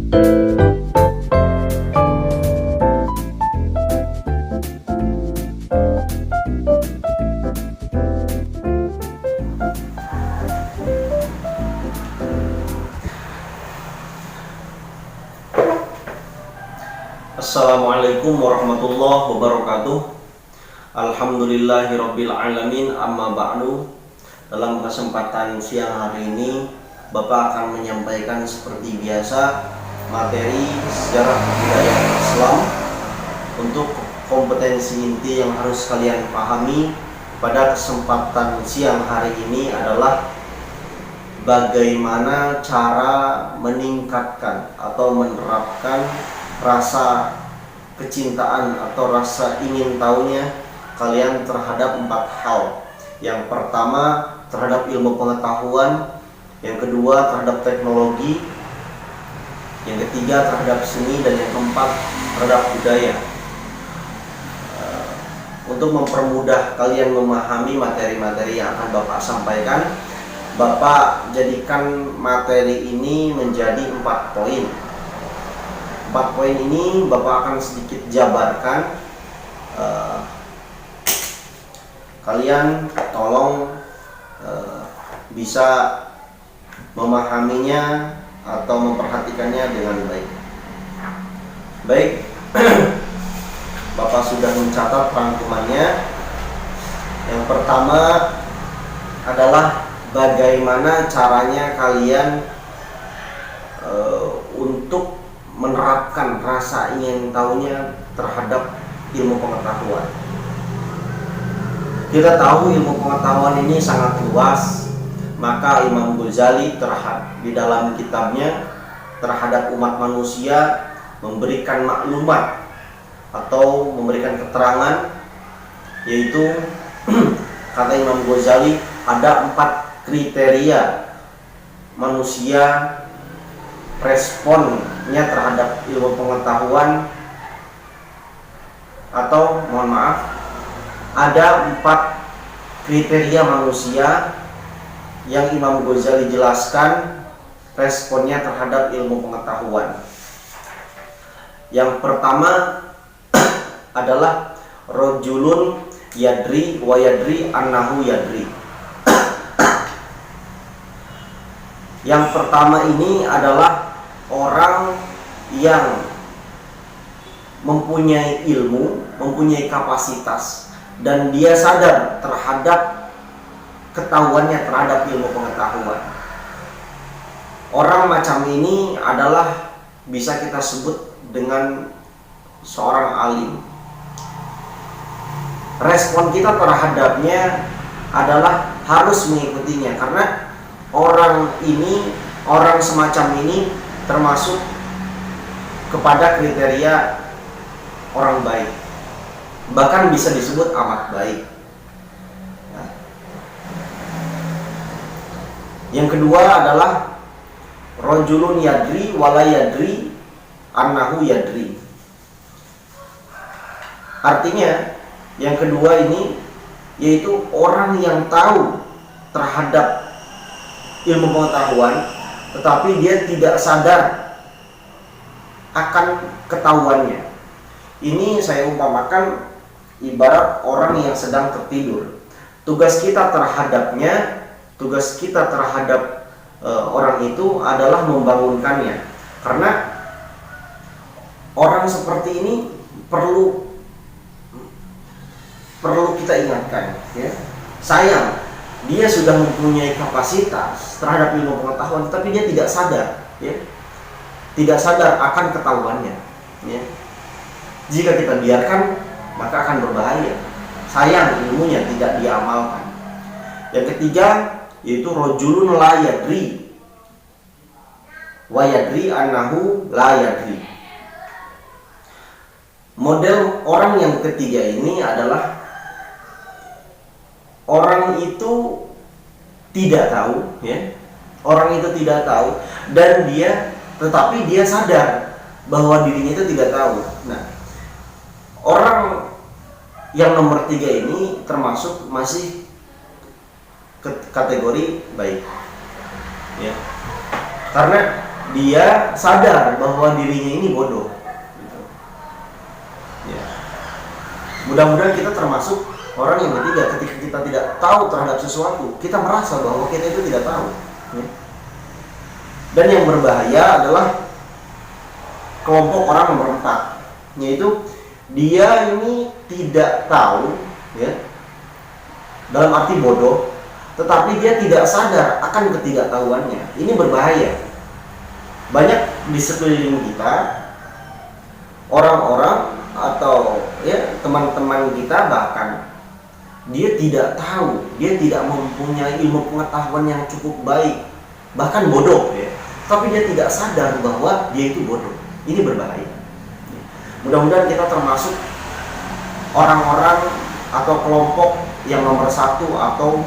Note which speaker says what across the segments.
Speaker 1: Assalamualaikum warahmatullahi wabarakatuh. Alhamdulillahirabbil alamin, amma ba'du. Dalam kesempatan siang hari ini, Bapak akan menyampaikan seperti biasa materi sejarah budaya Islam untuk kompetensi inti yang harus kalian pahami pada kesempatan siang hari ini adalah bagaimana cara meningkatkan atau menerapkan rasa kecintaan atau rasa ingin tahunya kalian terhadap 4 hal. Yang pertama terhadap ilmu pengetahuan, yang kedua terhadap teknologi, yang ketiga terhadap seni, dan yang keempat terhadap budaya. Untuk mempermudah kalian memahami materi-materi yang akan Bapak sampaikan, Bapak jadikan materi ini menjadi 4 poin. 4 poin ini Bapak akan sedikit jabarkan. Kalian tolong bisa memahaminya atau memperhatikannya dengan baik. Baik, Bapak sudah mencatat rangkumannya. Yang pertama adalah bagaimana caranya kalian untuk menerapkan rasa ingin tahunya terhadap ilmu pengetahuan. Kita tahu ilmu pengetahuan ini sangat luas, maka Imam Ghazali di dalam kitabnya terhadap umat manusia memberikan maklumat atau memberikan keterangan, yaitu kata Imam Ghazali ada 4 kriteria manusia responnya terhadap ilmu pengetahuan, atau mohon maaf, ada 4 kriteria manusia yang Imam Ghazali jelaskan responnya terhadap ilmu pengetahuan. Yang pertama adalah rojulun yadri wa yadri annahu yadri. Yang pertama ini adalah orang yang mempunyai ilmu, mempunyai kapasitas, dan dia sadar terhadap ketahuannya terhadap ilmu pengetahuan. Orang macam ini adalah bisa kita sebut dengan seorang alim. Respon kita terhadapnya adalah harus mengikutinya, karena orang semacam ini termasuk kepada kriteria orang baik, bahkan bisa disebut amat baik. Yang kedua adalah rojulun yadri wala yadri annahu yadri. Artinya yang kedua ini yaitu orang yang tahu terhadap ilmu pengetahuan, tetapi dia tidak sadar akan ketahuannya. Ini saya umpamakan ibarat orang yang sedang tertidur. Tugas kita terhadapnya, tugas kita terhadap orang itu adalah membangunkannya. Karena orang seperti ini perlu kita ingatkan, ya. Sayang, dia sudah mempunyai kapasitas terhadap ilmu pengetahuan, tapi dia tidak sadar, ya. Tidak sadar akan ketahuannya, ya. Jika kita biarkan, maka akan berbahaya. Sayang, ilmunya tidak diamalkan. Yang ketiga yaitu rojulun la yadri wa yadri annahu la yadri. Model orang yang ketiga ini adalah orang itu tidak tahu, ya. Orang itu tidak tahu, dan tetapi dia sadar bahwa dirinya itu tidak tahu. Nah, orang yang nomor 3 ini termasuk masih kategori baik, ya. Karena dia sadar bahwa dirinya ini bodoh. Gitu. Ya. Mudah-mudahan kita termasuk orang yang ketiga, ketika kita tidak tahu terhadap sesuatu, kita merasa bahwa kita itu tidak tahu. Ya. Dan yang berbahaya adalah kelompok orang nomor 4, yaitu dia ini tidak tahu, ya, dalam arti bodoh, tetapi dia tidak sadar akan ketidaktahuannya. Ini berbahaya. Banyak di sekeliling kita orang-orang atau ya teman-teman kita, bahkan dia tidak tahu, dia tidak mempunyai ilmu pengetahuan yang cukup baik, bahkan bodoh, ya, tapi dia tidak sadar bahwa dia itu bodoh. Ini berbahaya. Mudah-mudahan kita termasuk orang-orang atau kelompok yang nomor 1 atau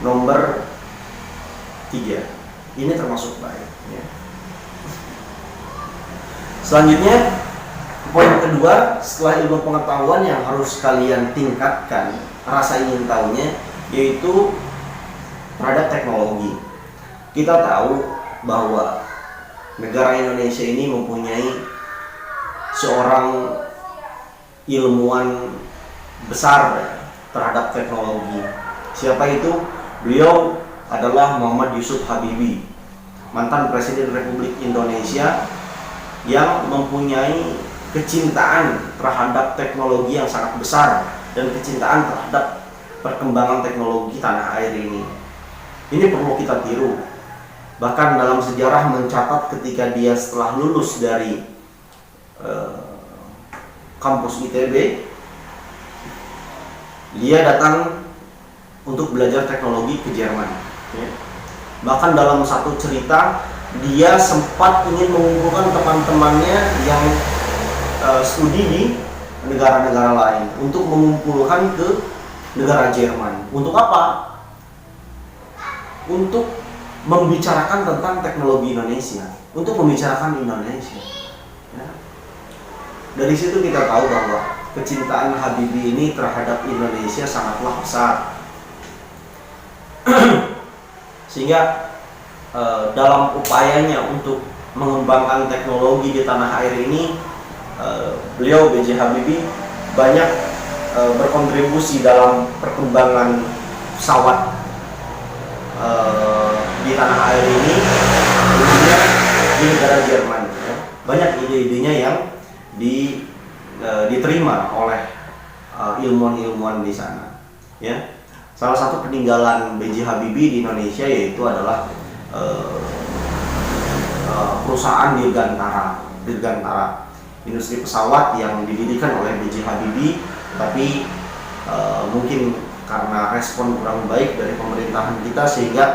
Speaker 1: nomor 3. Ini termasuk baik, ya. Selanjutnya, poin kedua, setelah ilmu pengetahuan yang harus kalian tingkatkan rasa ingin tahunya, yaitu terhadap teknologi. Kita tahu bahwa negara Indonesia ini mempunyai seorang ilmuwan besar terhadap teknologi. Siapa itu? Beliau adalah Muhammad Yusuf Habibie, mantan Presiden Republik Indonesia yang mempunyai kecintaan terhadap teknologi yang sangat besar dan kecintaan terhadap perkembangan teknologi tanah air ini. Ini perlu kita tiru. Bahkan dalam sejarah mencatat ketika dia setelah lulus dari kampus ITB, dia datang untuk belajar teknologi ke Jerman, ya. Bahkan dalam satu cerita, dia sempat ingin mengumpulkan teman-temannya yang studi di negara-negara lain untuk mengumpulkan ke negara Jerman. Untuk apa? Untuk membicarakan tentang teknologi Indonesia, untuk membicarakan Indonesia, ya. Dari situ kita tahu bahwa kecintaan Habibie ini terhadap Indonesia sangatlah besar. Sehingga dalam upayanya untuk mengembangkan teknologi di tanah air ini, beliau B.J. Habibie banyak berkontribusi dalam perkembangan pesawat di tanah air ini, khususnya di negara Jerman, ya. Banyak ide-idenya yang diterima oleh ilmuwan-ilmuwan di sana, ya. Salah satu peninggalan B.J. Habibie di Indonesia yaitu adalah perusahaan Dirgantara, industri pesawat yang didirikan oleh B.J. Habibie, tapi mungkin karena respon kurang baik dari pemerintahan kita sehingga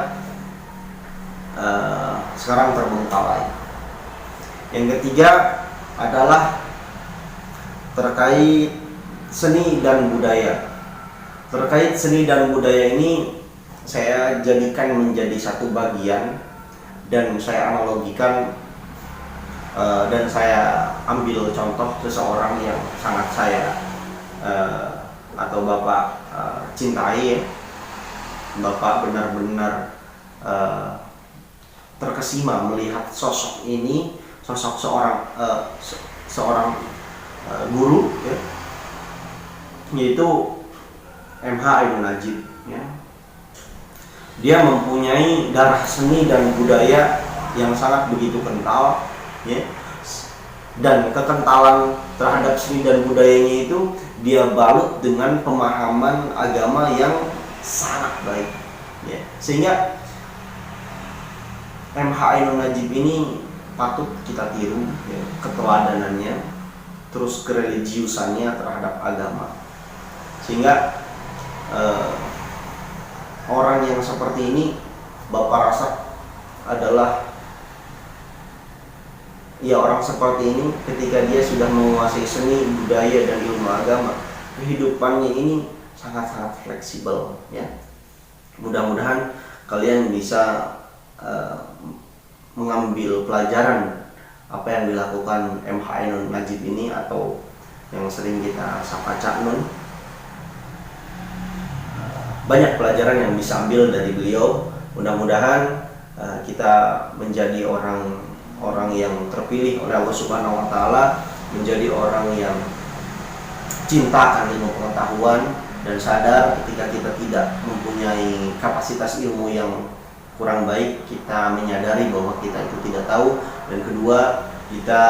Speaker 1: sekarang terbengkalai. Yang ketiga adalah terkait seni dan budaya. Terkait seni dan budaya ini saya jadikan menjadi satu bagian dan saya analogikan dan saya ambil contoh seseorang yang sangat saya atau Bapak cintai, ya. Bapak benar-benar terkesima melihat sosok ini, sosok seorang guru, ya, yaitu M.H. Ainun Nadjib, ya. Dia mempunyai darah seni dan budaya yang sangat begitu kental, ya. Dan kekentalan terhadap seni dan budayanya itu dia balut dengan pemahaman agama yang sangat baik, ya. Sehingga M.H. Ainun Nadjib ini patut kita tiru, ya, keteladanannya, terus kereligiusannya terhadap agama. Sehingga orang yang seperti ini Bapak rasa adalah, ya, orang seperti ini ketika dia sudah menguasai seni, budaya, dan ilmu agama, kehidupannya ini sangat-sangat fleksibel, ya. Mudah-mudahan kalian bisa mengambil pelajaran apa yang dilakukan M.H. Ainun Nadjib ini, atau yang sering kita sapa Cak Nun. Banyak pelajaran yang bisa ambil dari beliau. Mudah-mudahan kita menjadi orang yang terpilih oleh Allah Subhanahu wa taala, menjadi orang yang cinta akan ilmu pengetahuan dan sadar ketika kita tidak mempunyai kapasitas ilmu yang kurang baik, kita menyadari bahwa kita itu tidak tahu. Dan kedua, kita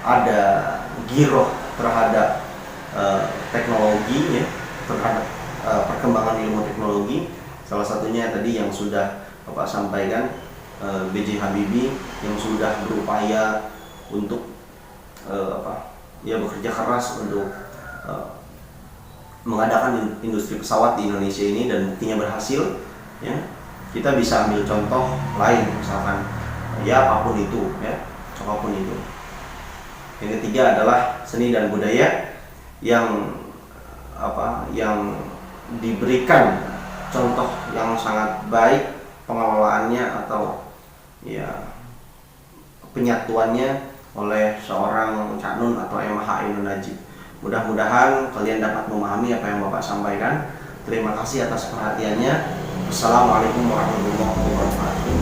Speaker 1: ada giroh terhadap teknologi, ya, terhadap perkembangan ilmu teknologi. Salah satunya tadi yang sudah Bapak sampaikan, B.J. Habibie yang sudah berupaya untuk bekerja keras untuk mengadakan industri pesawat di Indonesia ini, dan buktinya berhasil, ya. Kita bisa ambil contoh lain, misalkan apapun itu. Yang ketiga adalah seni dan budaya yang diberikan contoh yang sangat baik pengelolaannya atau penyatuannya oleh seorang Cak Nun atau MH Ainun Najib. Mudah-mudahan kalian dapat memahami apa yang Bapak sampaikan. Terima kasih atas perhatiannya. Assalamualaikum warahmatullahi wabarakatuh.